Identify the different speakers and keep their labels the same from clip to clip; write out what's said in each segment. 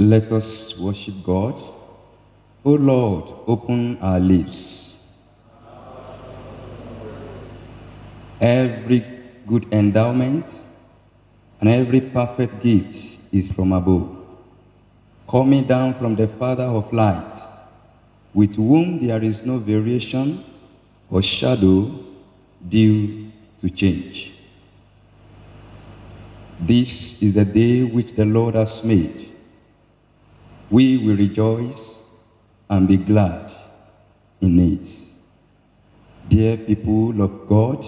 Speaker 1: Let us worship God. O Lord, open our lips. Every good endowment and every perfect gift is from above, coming down from the Father of lights, with whom there is no variation or shadow due to change. This is the day which the Lord has made. We will rejoice and be glad in it. Dear people of God,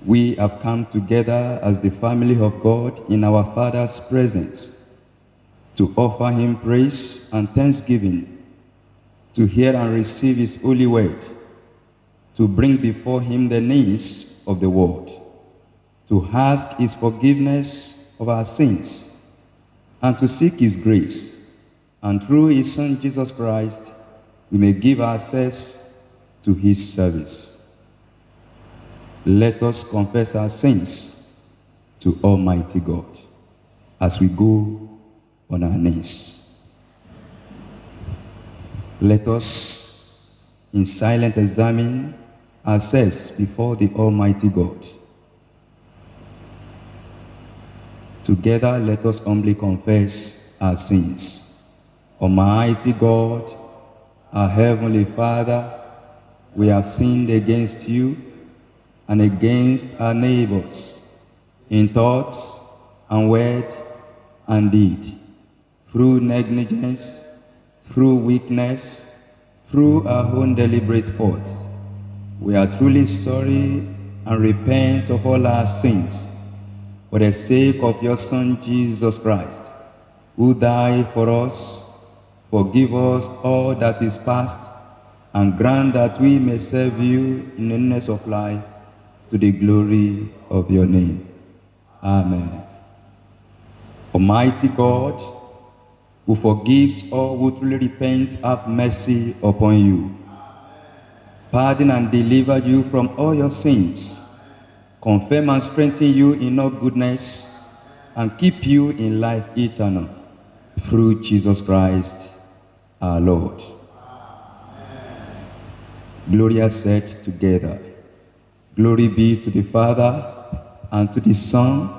Speaker 1: we have come together as the family of God in our Father's presence to offer him praise and thanksgiving, to hear and receive his holy word, to bring before him the needs of the world, to ask his forgiveness of our sins, and to seek his grace. And through his Son, Jesus Christ, we may give ourselves to his service. Let us confess our sins to Almighty God as we go on our knees. Let us in silence examine ourselves before the Almighty God. Together, let us humbly confess our sins. Almighty God, our Heavenly Father, we have sinned against you and against our neighbors in thoughts and word and deed, through negligence, through weakness, through our own deliberate faults. We are truly sorry and repent of all our sins for the sake of your Son, Jesus Christ, who died for us. Forgive us all that is past, and grant that we may serve you in the newness of life, to the glory of your name. Amen. Almighty God, who forgives all who truly repent, have mercy upon you. Pardon and deliver you from all your sins. Confirm and strengthen you in all goodness, and keep you in life eternal. Through Jesus Christ, our Lord. Amen. Glory are said together. Glory be to the Father, and to the Son,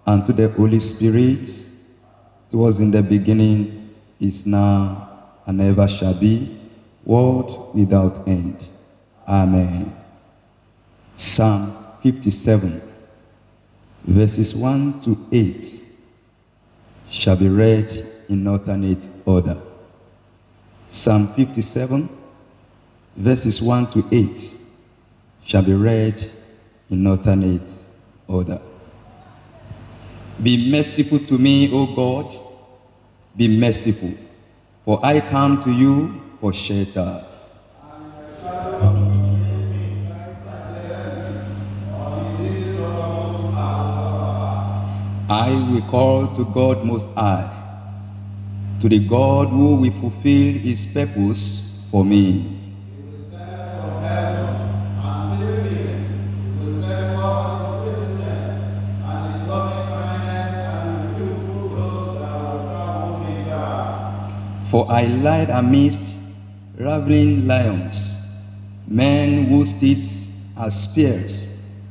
Speaker 1: and to the Holy Spirit. It was in the beginning, is now, and ever shall be, world without end. Amen. Psalm 57, verses 1 to 8, shall be read in alternate order. Psalm 57, verses 1 to 8, shall be read in alternate order. Be merciful to me, O God, be merciful, for I come to you for shelter. I will call to God Most High, to the God who will fulfill his purpose for me. For I lied amidst ravening lions, men whose teeth are spears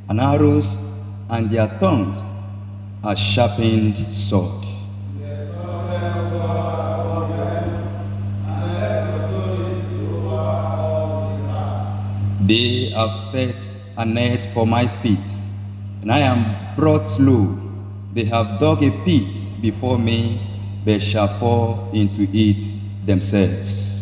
Speaker 1: and arrows, and their tongues are sharpened sword. They have set a net for my feet, and I am brought low. They have dug a pit before me, but shall fall into it themselves.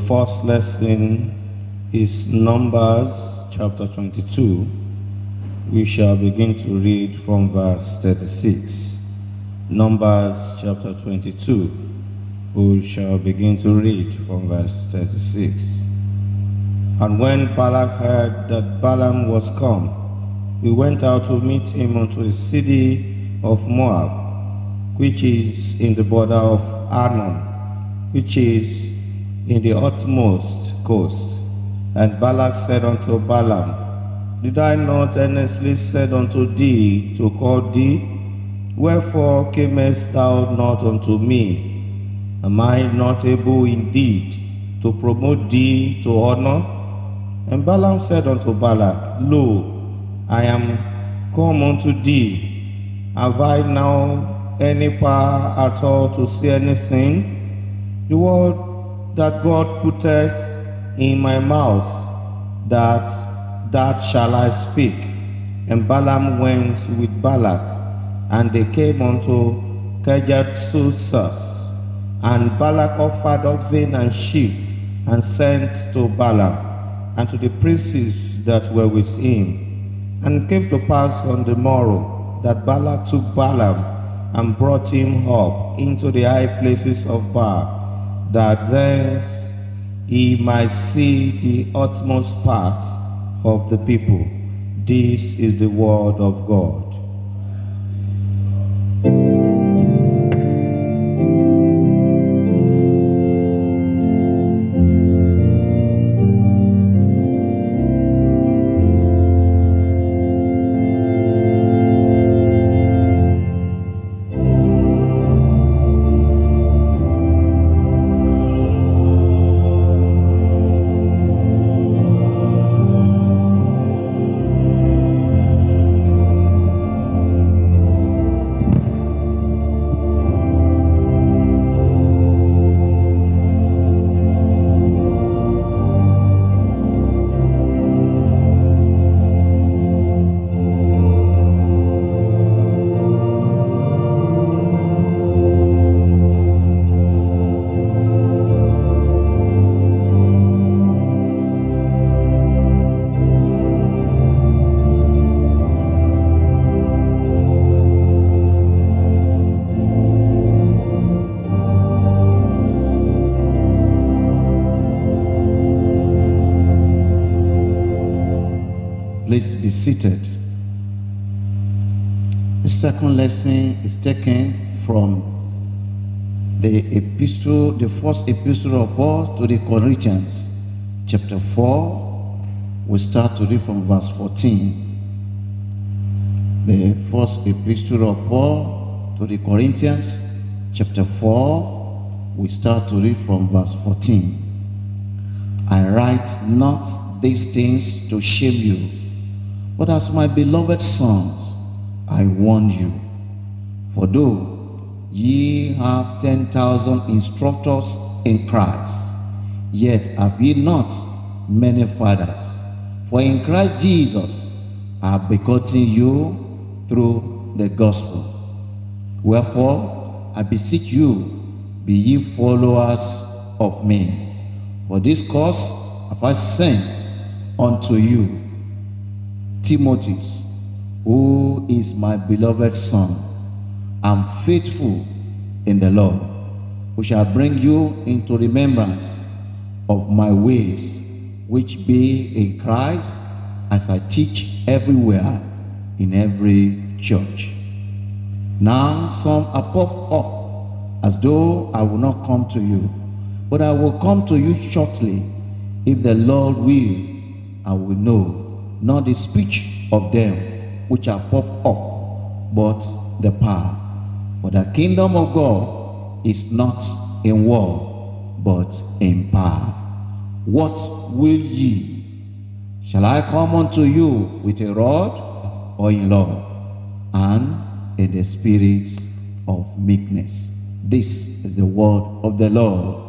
Speaker 2: first lesson is Numbers chapter 22. We shall begin to read from verse 36. Numbers chapter 22. We shall begin to read from verse 36. And when Balak heard that Balaam was come, he went out to meet him unto the city of Moab, which is in the border of Arnon, which is in the utmost coast. And Balak said unto Balaam, Did I not earnestly said unto thee to call thee? Wherefore camest thou not unto me? Am I not able indeed to promote thee to honor? And Balaam said unto Balak, Lo, I am come unto thee. Have I now any power at all to say anything? The word that God putteth in my mouth, that shall I speak. And Balaam went with Balak, and they came unto Kirjath-Susah. And Balak offered oxen and sheep, and sent to Balaam, and to the princes that were with him. And it came to pass on the morrow, that Balak took Balaam, and brought him up into the high places of Baal, that thence he might see the utmost part of the people. This is the word of God. Please be seated. The second lesson is taken from the first epistle of Paul to the Corinthians, chapter 4. We start to read from verse 14. The first epistle of Paul to the Corinthians, chapter 4. We start to read from verse 14. I write not these things to shame you, but as my beloved sons, I warn you. For though ye have 10,000 instructors in Christ, yet have ye not many fathers. For in Christ Jesus I have begotten you through the gospel. Wherefore I beseech you, be ye followers of me. For this cause have I sent unto you Timothy, who is my beloved son, and faithful in the Lord, who shall bring you into remembrance of my ways, which be in Christ, as I teach everywhere in every church. Now some are puffed up, as though I will not come to you, but I will come to you shortly. If the Lord will, I will know not the speech of them which are puffed up, but the power. For the kingdom of God is not in word, but in power. What will ye? Shall I come unto you with a rod, or in love, and in the spirit of meekness? This is the word of the Lord.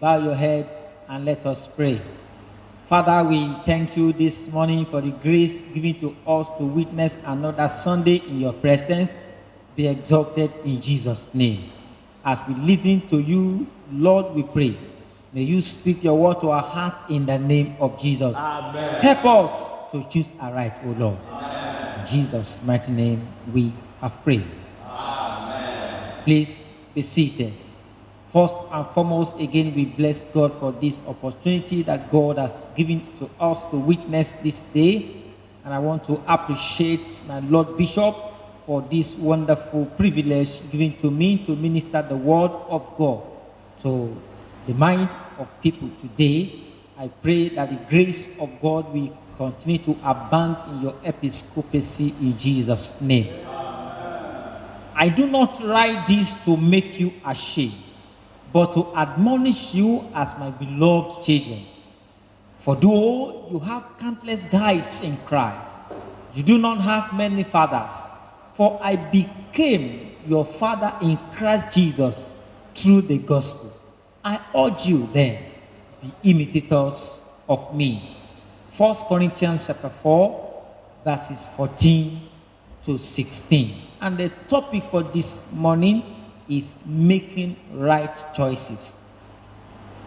Speaker 3: bow your head and let us pray. Father, we thank you this morning for the grace given to us to witness another Sunday in your presence. Be exalted in Jesus' name. As we listen to you, Lord, we pray. May you speak your word to our heart in the name of Jesus.
Speaker 4: Amen.
Speaker 3: Help us to choose aright, O Lord.
Speaker 4: Amen.
Speaker 3: In Jesus' mighty name, we have prayed.
Speaker 4: Amen.
Speaker 3: Please be seated. First and foremost, again, we bless God for this opportunity that God has given to us to witness this day. And I want to appreciate my Lord Bishop for this wonderful privilege given to me to minister the word of God to the mind of people today. I pray that the grace of God will continue to abound in your episcopacy in Jesus' name. I do not write this to make you ashamed, but to admonish you as my beloved children. For though you have countless guides in Christ, you do not have many fathers. For I became your father in Christ Jesus through the gospel. I urge you then, be imitators of me. 1 Corinthians chapter 4, verses 14 to 16. And the topic for this morning is making right choices.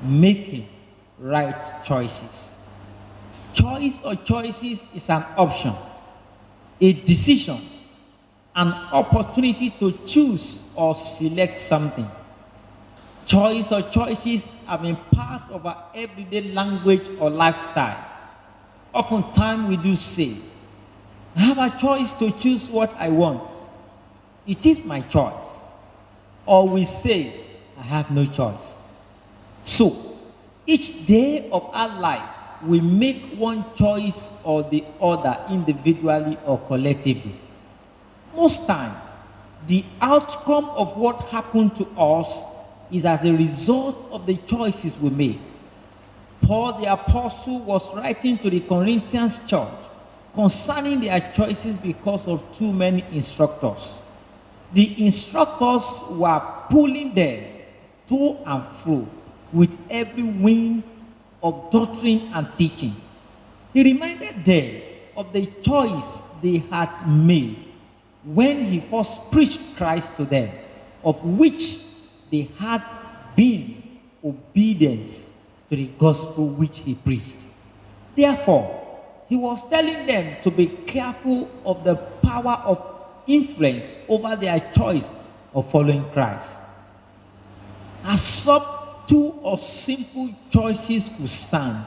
Speaker 3: Making right choices. Choice or choices is an option, a decision, an opportunity to choose or select something. Choice or choices have been part of our everyday language or lifestyle. Oftentimes we do say, I have a choice to choose what I want. It is my choice. Or we say, I have no choice. So, each day of our life, we make one choice or the other individually or collectively. Most times, the outcome of what happened to us is as a result of the choices we made. Paul the apostle was writing to the Corinthians church concerning their choices because of too many instructors. The instructors were pulling them to and fro with every wind of doctrine and teaching. He reminded them of the choice they had made when he first preached Christ to them, of which they had been obedience to the gospel which he preached. Therefore, he was telling them to be careful of the power of influence over their choice of following Christ. As subtle or simple choices could sound,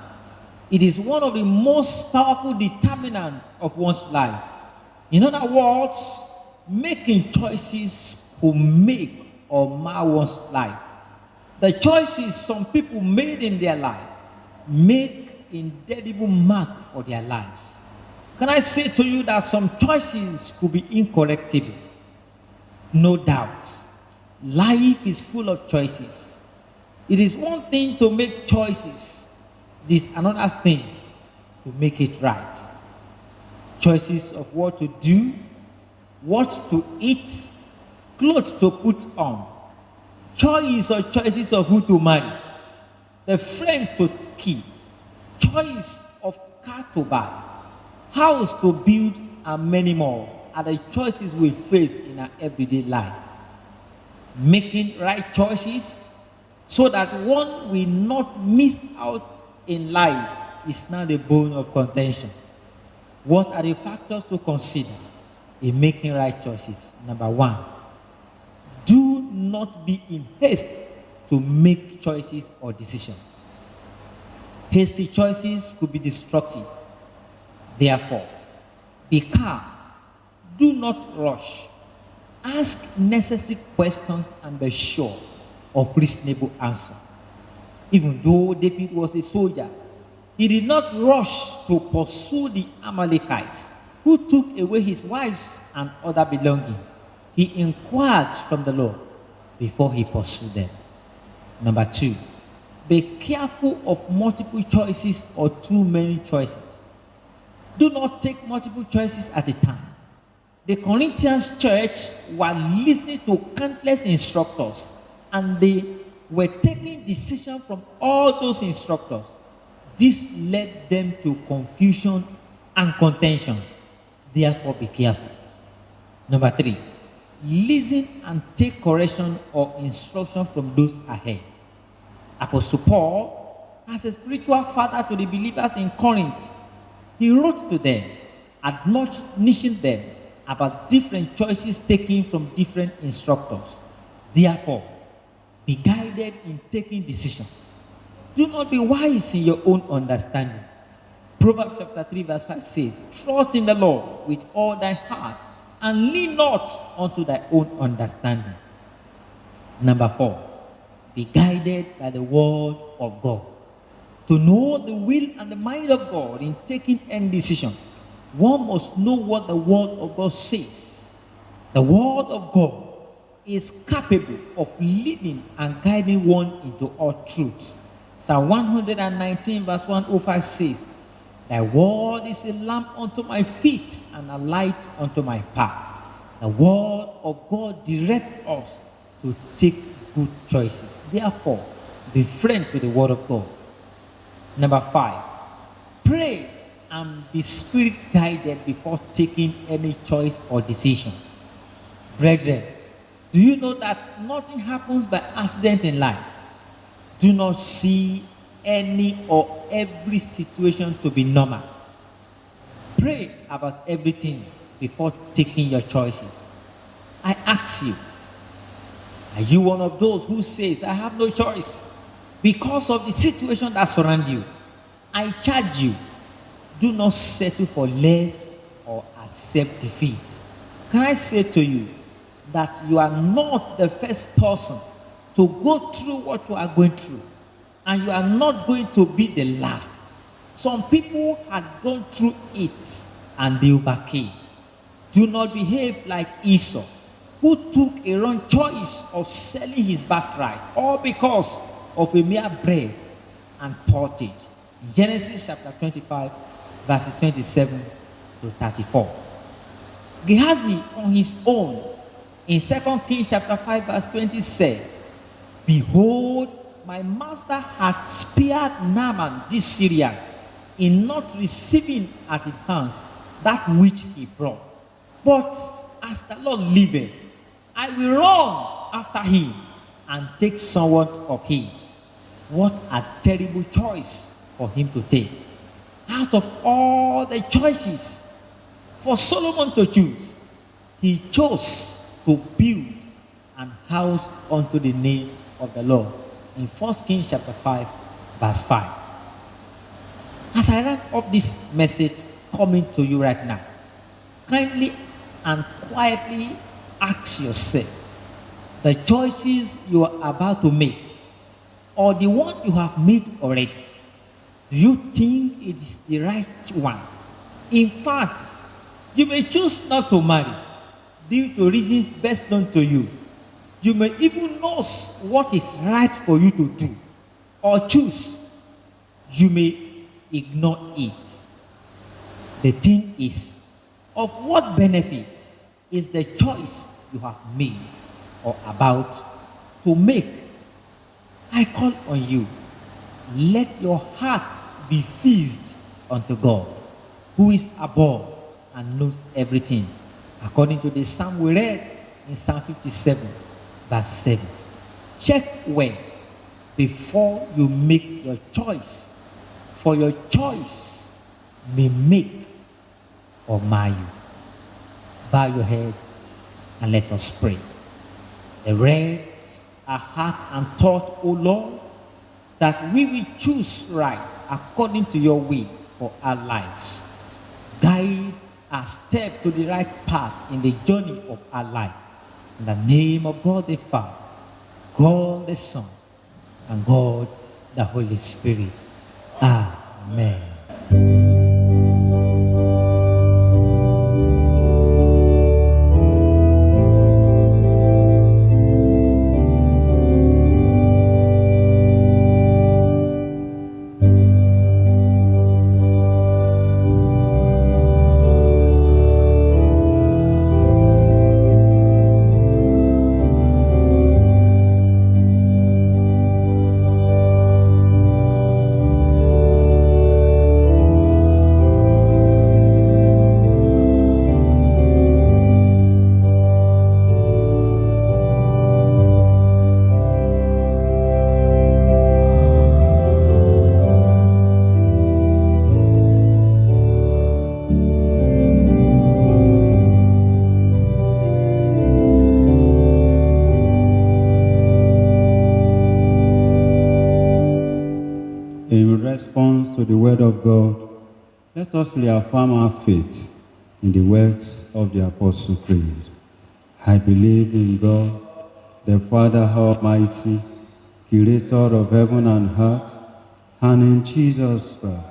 Speaker 3: it is one of the most powerful determinants of one's life. In other words, making choices could make or mar one's life. The choices some people made in their life make indelible mark for their lives. Can I say to you that some choices could be incorrectible? No doubt. Life is full of choices. It is one thing to make choices. It is another thing to make it right. Choices of what to do, what to eat, clothes to put on. Choice or choices of who to marry, the friend to keep, choice of car to buy, house to build, and many more are the choices we face in our everyday life. Making right choices so that one will not miss out in life is now the bone of contention. What are the factors to consider in making right choices? Number one, do not be in haste to make choices or decisions. Hasty choices could be destructive. Therefore, be calm. Do not rush. Ask necessary questions and be sure of reasonable answer. Even though David was a soldier, he did not rush to pursue the Amalekites who took away his wives and other belongings. He inquired from the Lord before he pursued them. Number two, be careful of multiple choices or too many choices. Do not take multiple choices at a time. The Corinthians church were listening to countless instructors, and they were taking decisions from all those instructors. This led them to confusion and contentions. Therefore, be careful. Number 3, listen and take correction or instruction from those ahead. Apostle Paul, as a spiritual father to the believers in Corinth, he wrote to them, admonishing them about different choices taken from different instructors. Therefore, be guided in taking decisions. Do not be wise in your own understanding. Proverbs chapter 3 verse 5 says, trust in the Lord with all thy heart and lean not unto thy own understanding. Number 4, be guided by the word of God. To know the will and the mind of God in taking any decision, one must know what the word of God says. The word of God is capable of leading and guiding one into all truth. Psalm 119 verse 105 says, thy word is a lamp unto my feet and a light unto my path. The word of God directs us to take good choices. Therefore, be friend to the word of God. Number 5, pray and be spirit guided before taking any choice or decision. Brethren, do you know that nothing happens by accident in life? Do not see any or every situation to be normal. Pray about everything before taking your choices. I ask you, are you one of those who says, I have no choice because of the situation that surrounds you? I charge you, do not settle for less or accept defeat. Can I say to you that you are not the first person to go through what you are going through, and you are not going to be the last. Some people had gone through it and they overcame. Do not behave like Esau, who took a wrong choice of selling his birthright, all because of a mere bread and pottage. Genesis chapter 25, verses 27 to 34. Gehazi on his own, in 2 Kings chapter 5, verse 20 said, behold, my master hath spared Naaman this Syrian in not receiving at his hands that which he brought. But as the Lord liveth, I will run after him and take somewhat of him. What a terrible choice for him to take. Out of all the choices for Solomon to choose, he chose to build an house unto the name of the Lord. In 1 Kings chapter 5, verse 5. As I wrap up this message coming to you right now, kindly and quietly ask yourself, the choices you are about to make, or the one you have made already, do you think it is the right one? In fact, you may choose not to marry due to reasons best known to you. You may even know what is right for you to do or choose. You may ignore it. The thing is, of what benefit is the choice you have made or about to make? I call on you, let your heart be fixed unto God, who is above and knows everything, according to the psalm we read in Psalm 57, verse 7. Check well before you make your choice, for your choice may make or mar you. Bow your head and let us pray. Erect our heart and thought, O Lord, that we will choose right according to your will for our lives. Guide our step to the right path in the journey of our life. In the name of God the Father, God the Son, and God the Holy Spirit. Amen.
Speaker 5: to the Word of God, let us reaffirm our faith in the words of the Apostle Creed. I believe in God, the Father Almighty, creator of heaven and earth, and in Jesus Christ,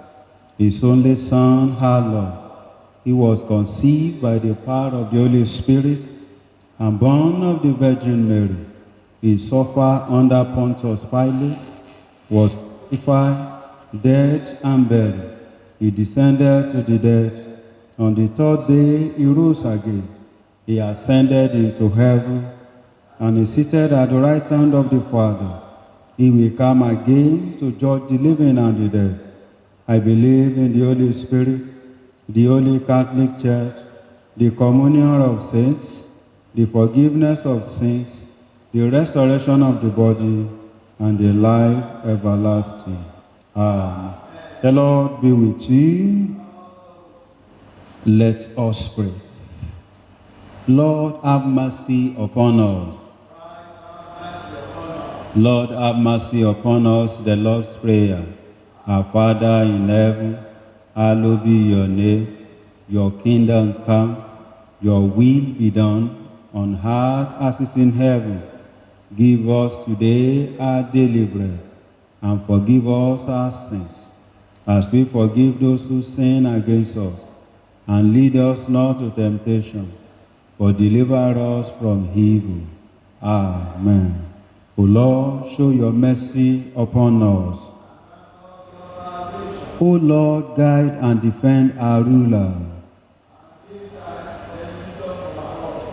Speaker 5: his only Son, our Lord. He was conceived by the power of the Holy Spirit and born of the Virgin Mary. He suffered under Pontius Pilate, was crucified, dead, and buried. He descended to the dead. On the third day, he rose again. He ascended into heaven and is seated at the right hand of the Father. He will come again to judge the living and the dead. I believe in the Holy Spirit, the Holy Catholic Church, the communion of saints, the forgiveness of sins, the resurrection of the body, and the life everlasting. Amen. The Lord be with you. Let us pray. Lord, have mercy upon us. Lord, have mercy upon us. The Lord's Prayer. Our Father in heaven, hallowed be your name. Your kingdom come, your will be done on earth as it is in heaven. Give us today our daily bread, and forgive us our sins, as we forgive those who sin against us. And lead us not to temptation, but deliver us from evil. Amen. O Lord, show your mercy upon us. O Lord, guide and defend our ruler.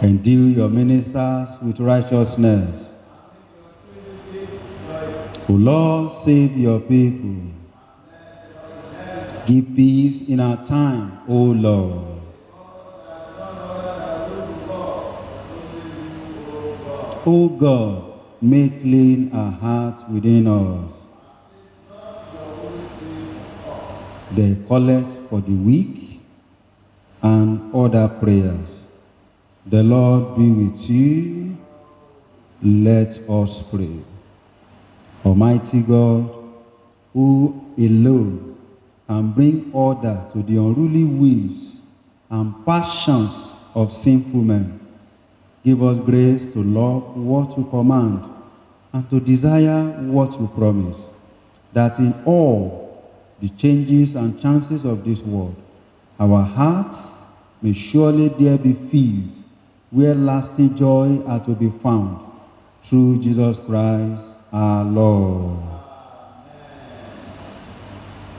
Speaker 5: Endue your ministers with righteousness. O Lord, save your people. Give peace in our time, O Lord. O God, make clean our hearts within us. The collect for the weak and other prayers. The Lord be with you. Let us pray. Almighty God, who alone can bring order to the unruly wills and passions of sinful men, give us grace to love what you command and to desire what you promise, that in all the changes and chances of this world, our hearts may surely there be filled, where lasting joy are to be found, through Jesus Christ our Lord.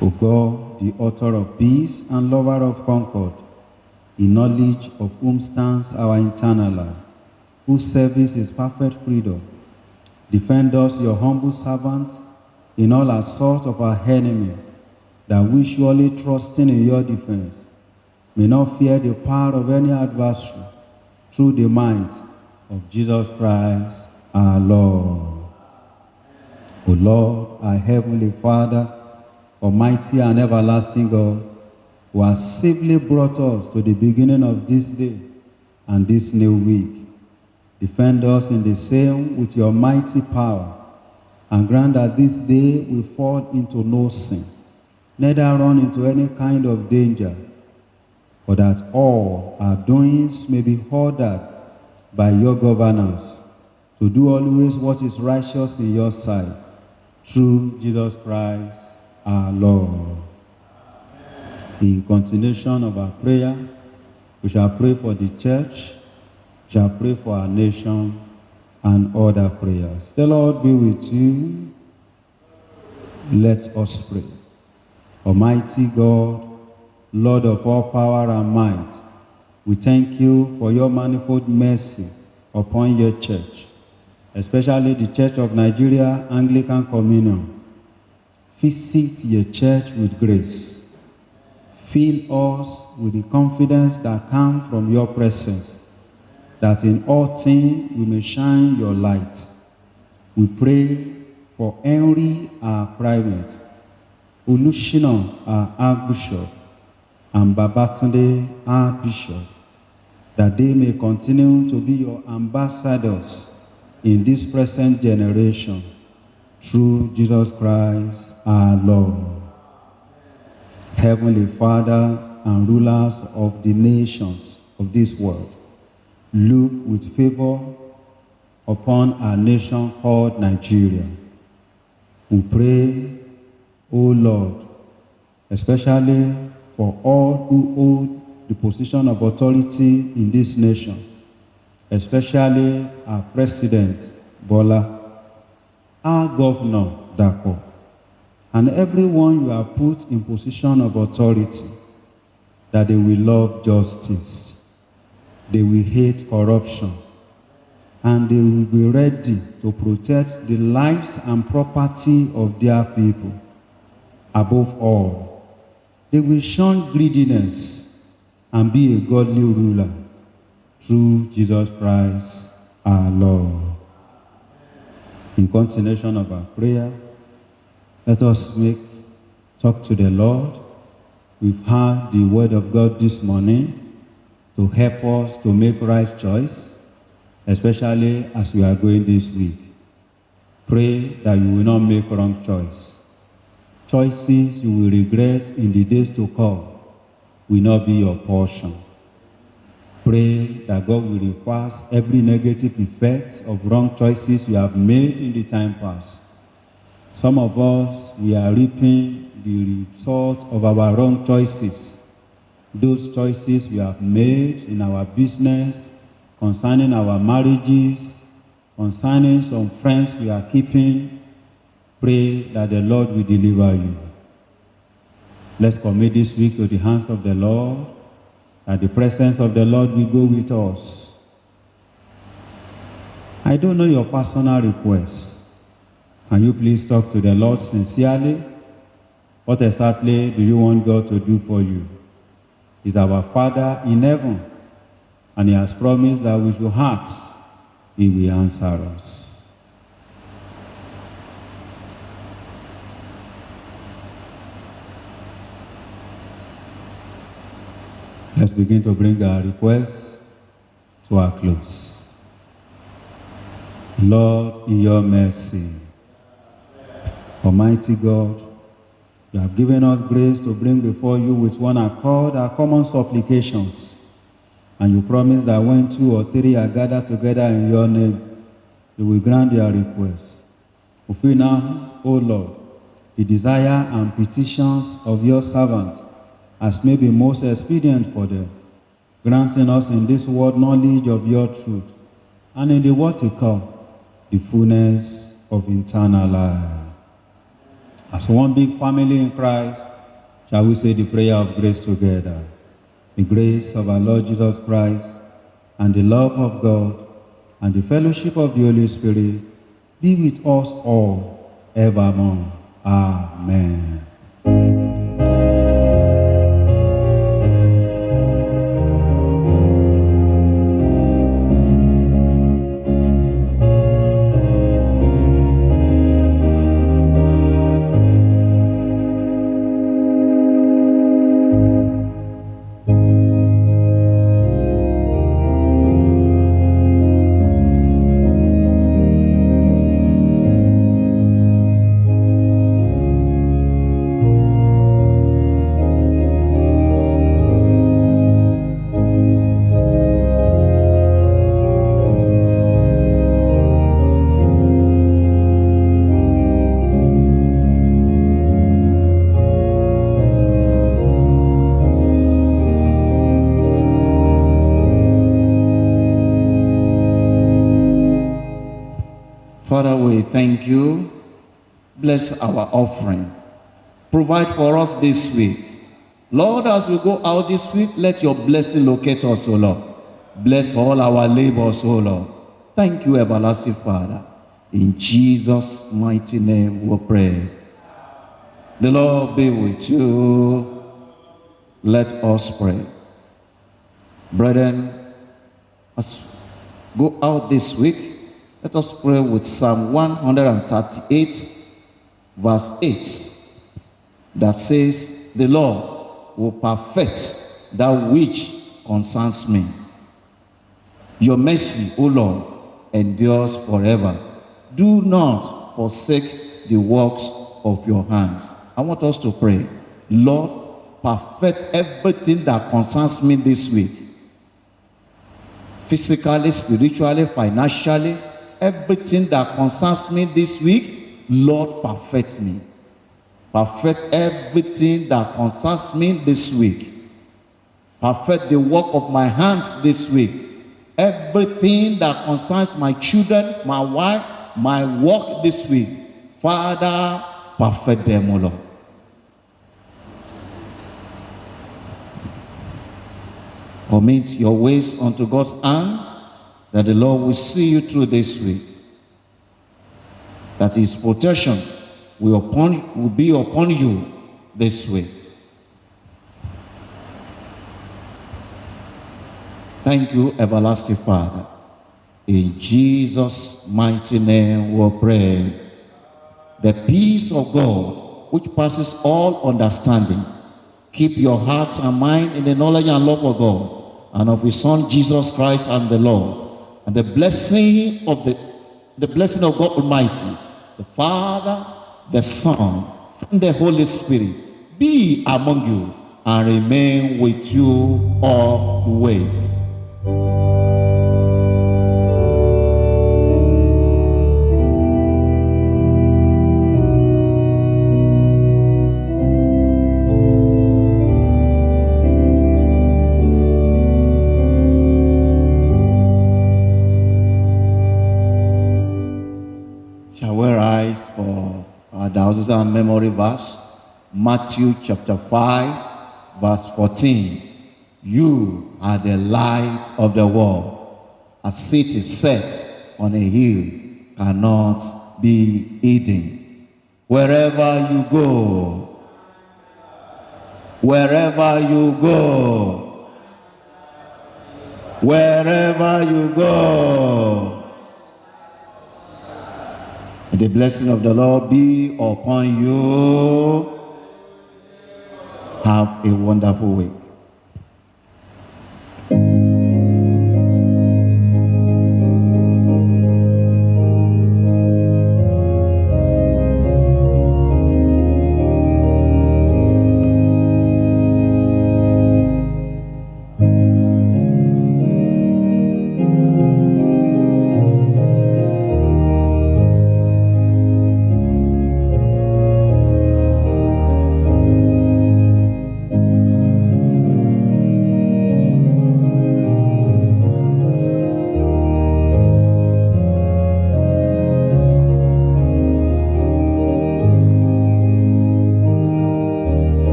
Speaker 5: O God, the author of peace and lover of concord, in knowledge of whom stands our eternal life, whose service is perfect freedom, defend us, your humble servants, in all assaults of our enemy, that we surely trusting in your defense, may not fear the power of any adversary, through the might of Jesus Christ our Lord. O Lord, our heavenly Father, almighty and everlasting God, who has safely brought us to the beginning of this day and this new week, defend us in the same with your mighty power, and grant that this day we fall into no sin, neither run into any kind of danger, but that all our doings may be ordered by your governance, to do always what is righteous in your sight, through Jesus Christ our Lord. In continuation of our prayer, we shall pray for the church, we shall pray for our nation, and other prayers. The Lord be with you. Let us pray. Almighty God, Lord of all power and might, we thank you for your manifold mercy upon your church, especially the Church of Nigeria Anglican Communion. Visit your church with grace. Fill us with the confidence that comes from your presence, that in all things we may shine your light. We pray for Henry, our primate, Olushina, our Archbishop, and Babatunde, our Bishop, that they may continue to be your ambassadors in this present generation, through Jesus Christ our Lord. Heavenly Father and rulers of the nations of this world, look with favor upon our nation called Nigeria. We pray, O Lord, especially for all who hold the position of authority in this nation, especially our President, Bola, our Governor, Dapo, and everyone you have put in position of authority, that they will love justice, they will hate corruption, and they will be ready to protect the lives and property of their people. Above all, they will shun greediness and be a godly ruler through Jesus Christ our Lord. In continuation of our prayer, let us talk to the Lord. We've heard the word of God this morning to help us to make right choice, especially as we are going this week. Pray that you will not make wrong choice. Choices you will regret in the days to come will not be your portion. Pray that God will reverse every negative effect of wrong choices you have made in the time past. Some of us, we are reaping the result of our wrong choices. Those choices we have made in our business, concerning our marriages, concerning some friends we are keeping. Pray that the Lord will deliver you. Let's commit this week to the hands of the Lord, that the presence of the Lord will go with us. I don't know your personal request. Can you please talk to the Lord sincerely? What exactly do you want God to do for you? He's our Father in heaven, and He has promised that with your hearts, He will answer us. Let's begin to bring our requests to our close. Lord, in your mercy, Almighty God, you have given us grace to bring before you with one accord our common supplications. And you promise that when 2 or 3 are gathered together in your name, you will grant their requests. Fulfill now, O Lord, the desire and petitions of your servant, as may be most expedient for them, granting us in this world knowledge of your truth, and in the world to come, the fullness of eternal life. As one big family in Christ, shall we say the prayer of grace together? The grace of our Lord Jesus Christ, and the love of God, and the fellowship of the Holy Spirit be with us all evermore. Amen.
Speaker 2: Father, we thank you. Bless our offering. Provide for us this week. Lord, as we go out this week, let your blessing locate us, O Lord. Bless all our labors, O Lord. Thank you, everlasting Father. In Jesus' mighty name we pray. The Lord be with you. Let us pray. Brethren, as we go out this week, let us pray with Psalm 138, verse 8, that says, the Lord will perfect that which concerns me. Your mercy, O Lord, endures forever. Do not forsake the works of your hands. I want us to pray, Lord, perfect everything that concerns me this week. Physically, spiritually, financially, everything that concerns me this week, Lord, perfect me. Perfect everything that concerns me this week. Perfect the work of my hands this week. Everything that concerns my children, my wife, my work this week. Father, perfect them, O Lord. Commit your ways unto God's hand, that the Lord will see you through this week. That His protection will be upon you this week. Thank you, everlasting Father. In Jesus' mighty name we pray. The peace of God, which passes all understanding, keep your hearts and mind in the knowledge and love of God and of His Son Jesus Christ and the Lord. And the blessing of God Almighty, the Father, the Son, and the Holy Spirit be among you and remain with you always. Shall we rise for our diocesan memory verse? Matthew chapter 5, verse 14. You are the light of the world. A city set on a hill cannot be hidden. Wherever you go, wherever you go, wherever you go, the blessing of the Lord be upon you. Have a wonderful week.